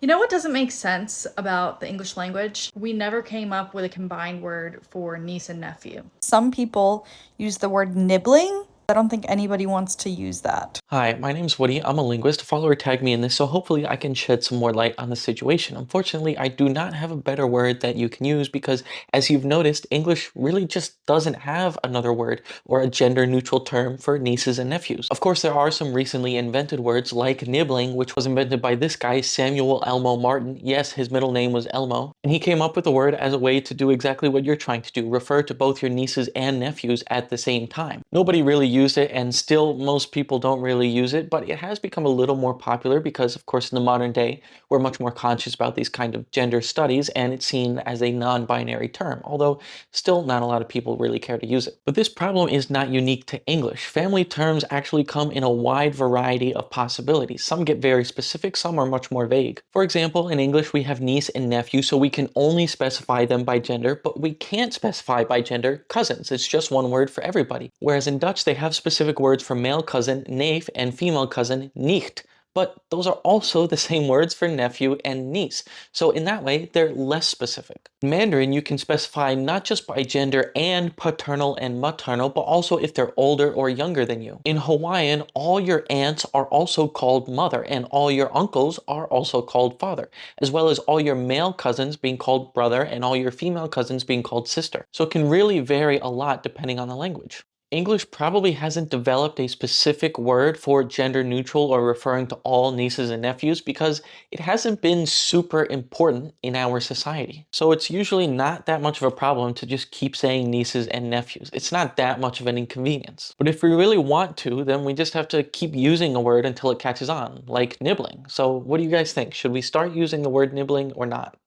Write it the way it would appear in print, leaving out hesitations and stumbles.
You know what doesn't make sense about the English language? We never came up with a combined word for niece and nephew. Some people use the word nibling. I don't think anybody wants to use that. Hi, my name's Woody. I'm a linguist. Follow or tag me in this, so hopefully I can shed some more light on the situation. Unfortunately, I do not have a better word that you can use because, as you've noticed, English really just doesn't have another word or a gender-neutral term for nieces and nephews. Of course, there are some recently invented words like nibbling, which was invented by this guy, Samuel Elmo Martin. Yes, his middle name was Elmo, and he came up with the word as a way to do exactly what you're trying to do, refer to both your nieces and nephews at the same time. Nobody really used it, and still most people don't really use it, but it has become a little more popular because, of course, in the modern day, we're much more conscious about these kind of gender studies, and it's seen as a non-binary term, although still not a lot of people really care to use it. But this problem is not unique to English. Family terms actually come in a wide variety of possibilities. Some get very specific, some are much more vague. For example, in English, we have niece and nephew, so we can only specify them by gender, but we can't specify by gender cousins. It's just one word for everybody. Whereas in Dutch, they have specific words for male cousin, neef, and female cousin, nicht. But those are also the same words for nephew and niece. So in that way, they're less specific. In Mandarin, you can specify not just by gender and paternal and maternal, but also if they're older or younger than you. In Hawaiian, all your aunts are also called mother, and all your uncles are also called father, as well as all your male cousins being called brother and all your female cousins being called sister. So it can really vary a lot depending on the language. English probably hasn't developed a specific word for gender neutral or referring to all nieces and nephews because it hasn't been super important in our society. So it's usually not that much of a problem to just keep saying nieces and nephews. It's not that much of an inconvenience. But if we really want to, then we just have to keep using a word until it catches on, like nibbling. So what do you guys think? Should we start using the word nibbling or not?